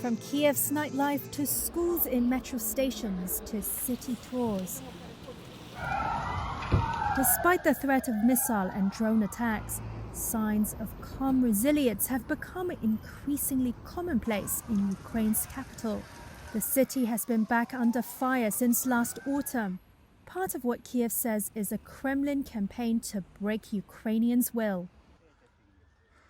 From Kyiv's nightlife to schools in metro stations to city tours. Despite the threat of missile and drone attacks, signs of calm resilience have become increasingly commonplace in Ukraine's capital. The city has been back under fire since last autumn, part of what Kyiv says is a Kremlin campaign to break Ukrainians' will.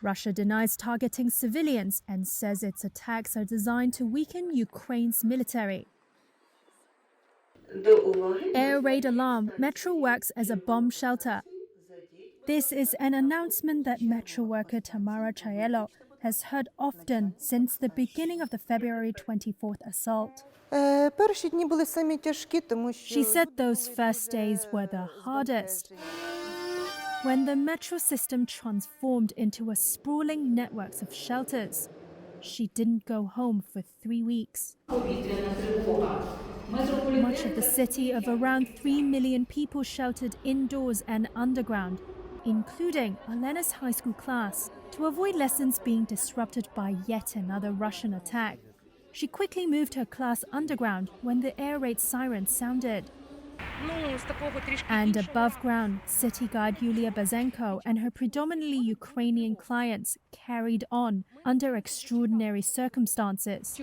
Russia denies targeting civilians and says its attacks are designed to weaken Ukraine's military. Air raid alarm, Metro works as a bomb shelter. This is an announcement that Metro worker Tamara Chayelo has heard often since the beginning of the February 24th assault. She said those first days were the hardest, when the metro system transformed into a sprawling network of shelters. She didn't go home for 3 weeks. Much of the city of around 3 million people sheltered indoors and underground, including Olena's high school class, to avoid lessons being disrupted by yet another Russian attack. She quickly moved her class underground when the air raid siren sounded. And above ground, city guard Julia Bazenko and her predominantly Ukrainian clients carried on under extraordinary circumstances.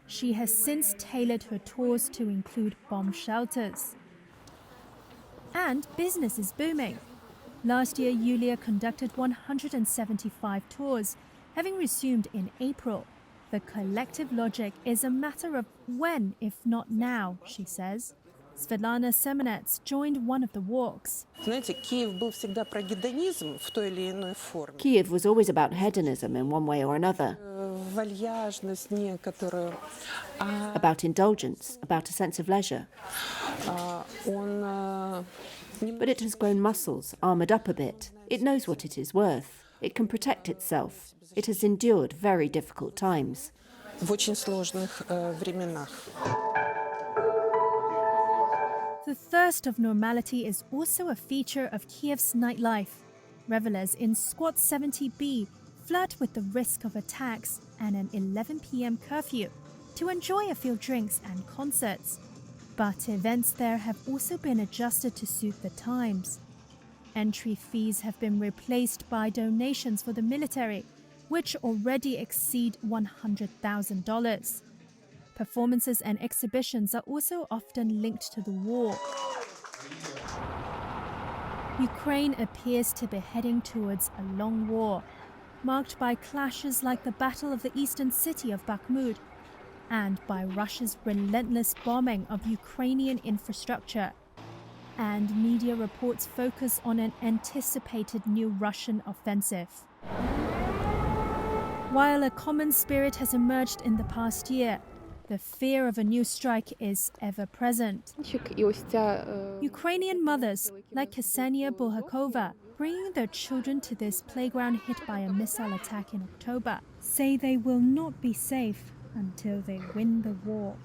She has since tailored her tours to include bomb shelters. And business is booming. Last year, Julia conducted 175 tours, having resumed in April. The collective logic is a matter of when, if not now, she says. Svetlana Semenets joined one of the walks. Kyiv was always about hedonism in one way or another. About indulgence, about a sense of leisure. But it has grown muscles, armoured up a bit. It knows what it is worth. It can protect itself. It has endured very difficult times. The thirst of normality is also a feature of Kyiv's nightlife. Revelers in Squat 70B flirt with the risk of attacks and an 11 p.m. curfew to enjoy a few drinks and concerts. But events there have also been adjusted to suit the times. Entry fees have been replaced by donations for the military, which already exceed $100,000. Performances and exhibitions are also often linked to the war. Ukraine appears to be heading towards a long war, marked by clashes like the Battle of the Eastern City of Bakhmut and by Russia's relentless bombing of Ukrainian infrastructure. And media reports focus on an anticipated new Russian offensive. While a common spirit has emerged in the past year, the fear of a new strike is ever present. Ukrainian mothers, like Ksenia Bulhakova, bringing their children to this playground hit by a missile attack in October, say they will not be safe until they win the war.